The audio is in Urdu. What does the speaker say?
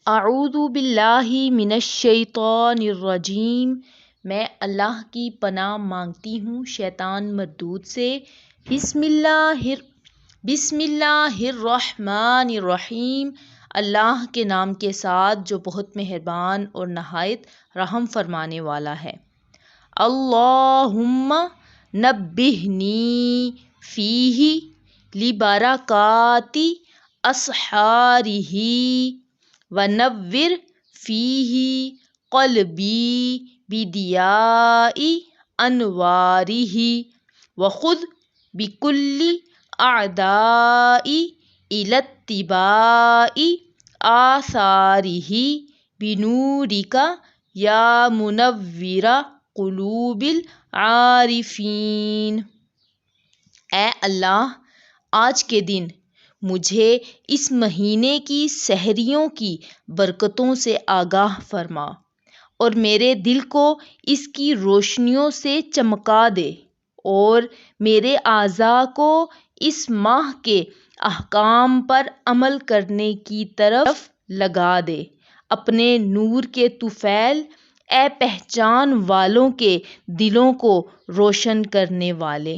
اعوذ باللہ من الشیطان الرجیم، میں اللہ کی پناہ مانگتی ہوں شیطان مردود سے۔ بسم اللہ الرحمن الرحیم، اللہ کے نام کے ساتھ جو بہت مہربان اور نہایت رحم فرمانے والا ہے۔ اللہم نبہنی فیہ لبرکات اسحارہ ونور فیہ قلبی بدیاء انوارہ وخذ بکل اعداء الی اتباع آثارہ بنورک یا منور قلوب العارفین۔ اے اللہ، آج کے دن مجھے اس مہینے کی سحریوں کی برکتوں سے آگاہ فرما اور میرے دل کو اس کی روشنیوں سے چمکا دے، اور میرے اعضاء کو اس ماہ کے احکام پر عمل کرنے کی طرف لگا دے۔ اپنے نور کے طفیل، اے پہچان والوں کے دلوں کو روشن کرنے والے۔